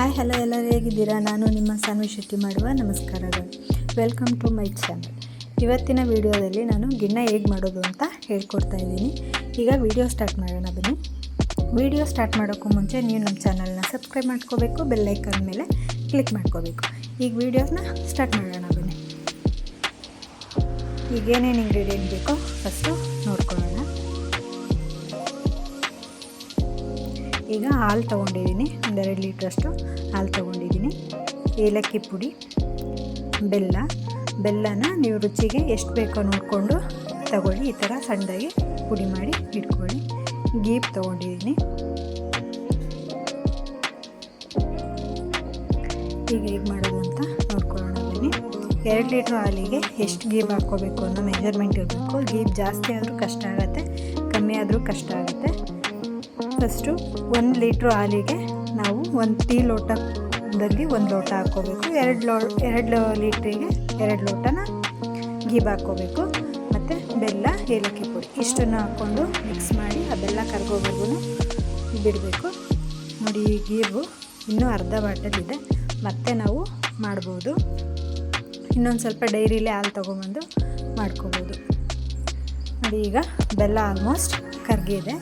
Hi hello ಎಲ್ಲರೂ ಹೇಗಿದ್ದೀರಾ? ನಾನು ನಿಮ್ಮ ಸಾನ್ವಿ ಶೆಟ್ಟಿ ಮಾಡುವ ನಮಸ್ಕಾರಗಳು. Welcome to my channel. ಇವತ್ತಿನ ವಿಡಿಯೋದಲ್ಲಿ ನಾನು ಗಿಣ್ಣ ಹೇಗೆ ಮಾಡೋದು ಅಂತ ಹೇಳ್ಕೊಡ್ತಾ ಇದ್ದೀನಿ. ಈಗ ವಿಡಿಯೋ ಸ್ಟಾರ್ಟ್ ಮಾಡೋಣ ಬನ್ನಿ. ವಿಡಿಯೋ ಸ್ಟಾರ್ಟ್ ಮಾಡೋಕ್ಕೂ ಮುಂಚೆ ನೀವು ನಮ್ಮ ಚಾನಲ್ನ ಸಬ್ಸ್ಕ್ರೈಬ್ ಮಾಡ್ಕೋಬೇಕು, ಬೆಲ್ ಐಕಾನ್ ಮೇಲೆ ಕ್ಲಿಕ್ ಮಾಡ್ಕೋಬೇಕು. ಈಗ ವಿಡಿಯೋನ ಸ್ಟಾರ್ಟ್ ಮಾಡೋಣ ಬನ್ನಿ. ಈಗ ಏನೇನು ಇಂಗ್ರೀಡಿಯೆಂಟ್ ಬೇಕೋ ಫಸ್ಟು ನೋಡ್ಕೊಳ್ಳೋಣ. ಈಗ ಹಾಲು ತೊಗೊಂಡಿದ್ದೀನಿ, 1.5 ಲೀಟ್ರಷ್ಟು ಹಾಲು ತೊಗೊಂಡಿದ್ದೀನಿ. ಏಲಕ್ಕಿ ಪುಡಿ, ಬೆಲ್ಲನ ನೀವು ರುಚಿಗೆ ಎಷ್ಟು ಬೇಕೋ ನೋಡಿಕೊಂಡು ತಗೊಳ್ಳಿ. ಈ ಥರ ಸಣ್ಣದಾಗಿ ಪುಡಿ ಮಾಡಿ ಇಟ್ಕೊಳ್ಳಿ. ಗೀಪ್ ತೊಗೊಂಡಿದ್ದೀನಿ. ಈಗ ಹೇಗೆ ಮಾಡೋದು ಅಂತ ನೋಡ್ಕೊಳ್ಳೋಣ ಬನ್ನಿ. 2 ಲೀಟ್ರ್ ಹಾಲಿಗೆ ಎಷ್ಟು ಗೀಪ್ ಹಾಕ್ಕೋಬೇಕು ಅನ್ನೋ ಮೆಜರ್ಮೆಂಟ್ ಇರಬೇಕು. ಗೀಪ್ ಜಾಸ್ತಿ ಆದರೂ ಕಷ್ಟ ಆಗುತ್ತೆ, ಕಮ್ಮಿ ಆದರೂ ಕಷ್ಟ ಆಗುತ್ತೆ. ಫಸ್ಟು 1 ಲೀಟ್ರ್ ಹಾಲಿಗೆ ನಾವು 1 ಟೀ ಲೋಟದಲ್ಲಿ 1 ಲೋಟ ಹಾಕ್ಕೋಬೇಕು. 2 ಲೀಟ್ರಿಗೆ 2 ಲೋಟನ ಗೀಬ್ ಹಾಕ್ಕೋಬೇಕು. ಮತ್ತು ಬೆಲ್ಲ, ಏಲಕ್ಕಿ ಪುಡಿ ಇಷ್ಟನ್ನು ಹಾಕ್ಕೊಂಡು ಮಿಕ್ಸ್ ಮಾಡಿ ಆ ಬೆಲ್ಲ ಕರ್ಗೋವರೆಗೂ ಬಿಡಬೇಕು. ನೋಡಿ, ಈ ಗೀಬು ಇನ್ನೂ ಅರ್ಧ ಬಾಟಲ್ ಇದೆ, ಮತ್ತೆ ನಾವು ಮಾಡ್ಬೋದು. ಇನ್ನೊಂದು ಸ್ವಲ್ಪ ಡೈರಿಲೇ ಹಾಲು ತೊಗೊಂಬಂದು ಮಾಡ್ಕೋಬೋದು. ನೋಡಿ, ಈಗ ಬೆಲ್ಲ ಆಲ್ಮೋಸ್ಟ್ ಕರಗಿದೆ.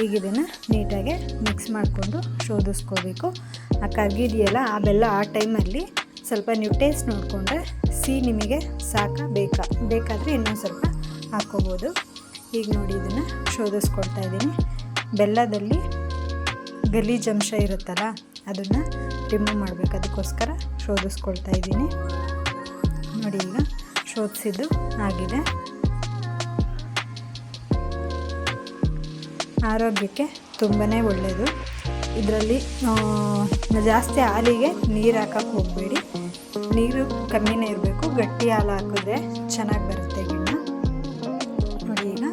ಈಗ ಇದನ್ನು ನೀಟಾಗಿ ಮಿಕ್ಸ್ ಮಾಡಿಕೊಂಡು ಶೋಧಿಸ್ಕೋಬೇಕು. ಆ ಕರಗಿದೆಯಲ್ಲ ಆ ಬೆಲ್ಲ, ಆ ಟೈಮಲ್ಲಿ ಸ್ವಲ್ಪ ನೀವು ಟೇಸ್ಟ್ ನೋಡಿಕೊಂಡ್ರೆ ಸಿಹಿ ನಿಮಗೆ ಬೇಕಾದರೆ ಇನ್ನೊಂದು ಸ್ವಲ್ಪ ಹಾಕ್ಕೋಬೋದು. ಈಗ ನೋಡಿ, ಇದನ್ನು ಶೋಧಿಸ್ಕೊಳ್ತಾ ಇದ್ದೀನಿ. ಬೆಲ್ಲದಲ್ಲಿ ಗಲೀಜು ಅಂಶ ಇರುತ್ತಲ್ಲ, ಅದನ್ನು ರಿಮೂವ್ ಮಾಡಬೇಕು. ಅದಕ್ಕೋಸ್ಕರ ಶೋಧಿಸ್ಕೊಳ್ತಾ ಇದ್ದೀನಿ. ನೋಡಿ, ಈಗ ಶೋಧಿಸಿದ್ದು ಆಗಿದೆ. ಆರೋಗ್ಯಕ್ಕೆ ತುಂಬಾ ಒಳ್ಳೆಯದು. ಇದರಲ್ಲಿ ಜಾಸ್ತಿ ಹಾಲಿಗೆ ನೀರು ಹಾಕೋಕ್ಕೆ ಹೋಗಬೇಡಿ. ನೀರು ಕಮ್ಮಿನೇ ಇರಬೇಕು. ಗಟ್ಟಿ ಹಾಲು ಹಾಕಿದ್ರೆ ಚೆನ್ನಾಗಿ ಬರುತ್ತೆ ಗಿಣ್ಣ. ನೋಡಿ, ಈಗ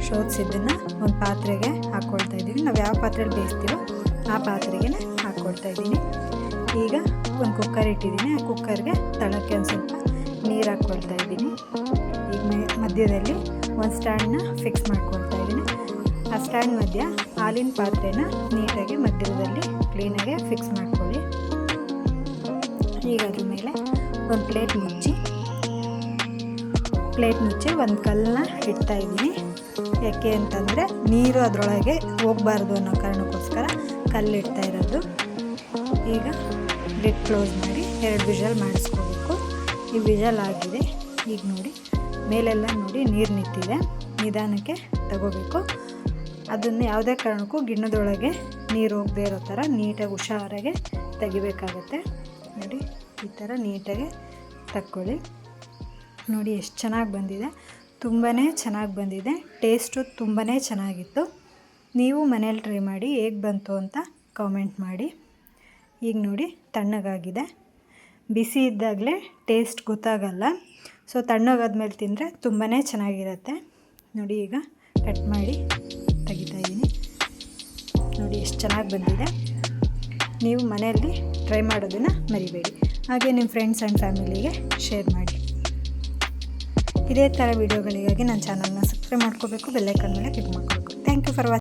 ಶೋಧಿಸಿದ್ದನ್ನು ಒಂದು ಪಾತ್ರೆಗೆ ಹಾಕ್ಕೊಳ್ತಾ ಇದ್ದೀವಿ. ನಾವು ಯಾವ ಪಾತ್ರೆಯಲ್ಲಿ ಬೇಯಿಸ್ತೀವೋ ಆ ಪಾತ್ರೆಗೆ ಹಾಕ್ಕೊಳ್ತಾ ಇದ್ದೀನಿ. ಈಗ ಒಂದು ಕುಕ್ಕರ್ ಇಟ್ಟಿದ್ದೀನಿ. ಆ ಕುಕ್ಕರ್ಗೆ ತಳಕ್ಕೆ ಒಂದು ಸ್ವಲ್ಪ ನೀರು ಹಾಕ್ಕೊಳ್ತಾ ಇದ್ದೀನಿ. ಈಗ ಮಧ್ಯದಲ್ಲಿ ಒಂದು ಸ್ಟ್ಯಾಂಡನ್ನ ಫಿಕ್ಸ್ ಮಾಡ್ಕೊಳ್ತಾ ಇದ್ದೀನಿ. ಆ ಸ್ಟ್ಯಾಂಡ್ ಮಧ್ಯ ಹಾಲಿನ ಪಾತ್ರೆನ ನೀಟಾಗಿ ಮಧ್ಯದಲ್ಲಿ ಕ್ಲೀನಾಗಿ ಫಿಕ್ಸ್ ಮಾಡ್ಕೊಳ್ಳಿ. ಈಗ ಅದ್ರ ಮೇಲೆ ಒಂದು ಪ್ಲೇಟ್ ಮುಚ್ಚಿ ಒಂದು ಕಲ್ಲನ್ನ ಇಡ್ತಾ ಇದ್ದೀನಿ. ಯಾಕೆ ಅಂತಂದರೆ ನೀರು ಅದರೊಳಗೆ ಹೋಗಬಾರ್ದು ಅನ್ನೋ ಕಾರಣಕ್ಕೋಸ್ಕರ ಕಲ್ಲು ಇಡ್ತಾ ಇರೋದು. ಈಗ ಲಿಡ್ ಕ್ಲೋಸ್ ಮಾಡಿ 2 ವಿಷಲ್ ಮಾಡಿಸ್ಕೋಬೇಕು. ಈ ವಿಷಲ್ ಆಗಿದೆ. ಈಗ ನೋಡಿ, ಮೇಲೆಲ್ಲ ನೋಡಿ ನೀರು ನಿಂತಿದೆ. ನಿಧಾನಕ್ಕೆ ತಗೋಬೇಕು. ಅದನ್ನು ಯಾವುದೇ ಕಾರಣಕ್ಕೂ ಗಿಣ್ಣದೊಳಗೆ ನೀರು ಹೋಗದೇ ಇರೋ ಥರ ನೀಟಾಗಿ ಹುಷಾರಾಗಿ ತೆಗಿಬೇಕಾಗತ್ತೆ. ನೋಡಿ, ಈ ಥರ ನೀಟಾಗಿ ತಕ್ಕೊಳ್ಳಿ. ನೋಡಿ ಎಷ್ಟು ಚೆನ್ನಾಗಿ ಬಂದಿದೆ. ತುಂಬಾ ಚೆನ್ನಾಗಿ ಬಂದಿದೆ. ಟೇಸ್ಟು ತುಂಬಾ ಚೆನ್ನಾಗಿತ್ತು. ನೀವು ಮನೇಲಿ ಟ್ರೈ ಮಾಡಿ ಹೇಗೆ ಬಂತು ಅಂತ ಕಾಮೆಂಟ್ ಮಾಡಿ. ಈಗ ನೋಡಿ, ತಣ್ಣಗಾಗಿದೆ. ಬಿಸಿ ಇದ್ದಾಗಲೇ ಟೇಸ್ಟ್ ಗೊತ್ತಾಗಲ್ಲ. ಸೊ ತಣ್ಣಗಾದ್ಮೇಲೆ ತಿಂದರೆ ತುಂಬಾ ಚೆನ್ನಾಗಿರುತ್ತೆ. ನೋಡಿ, ಈಗ ಕಟ್ ಮಾಡಿ ತೆಗಿತಾ ಇದ್ದೀನಿ. ನೋಡಿ ಎಷ್ಟು ಚೆನ್ನಾಗಿ ಬಂದಿದೆ. ನೀವು ಮನೆಯಲ್ಲಿ ಟ್ರೈ ಮಾಡೋದನ್ನು ಮರಿಬೇಡಿ. ಹಾಗೆ ನಿಮ್ಮ ಫ್ರೆಂಡ್ಸ್ ಆ್ಯಂಡ್ ಫ್ಯಾಮಿಲಿಗೆ ಶೇರ್ ಮಾಡಿ. ಇದೇ ಥರ ವೀಡಿಯೋಗಳಿಗಾಗಿ ನನ್ನ ಚಾನಲ್ನ ಸಬ್ಸ್ಕ್ರೈಬ್ ಮಾಡ್ಕೋಬೇಕು, ಬೆಲ್ ಐಕಾನ್ ಮೇಲೆ ಕ್ಲಿಕ್ ಮಾಡ್ಕೋಬೇಕು. Thank you for watching.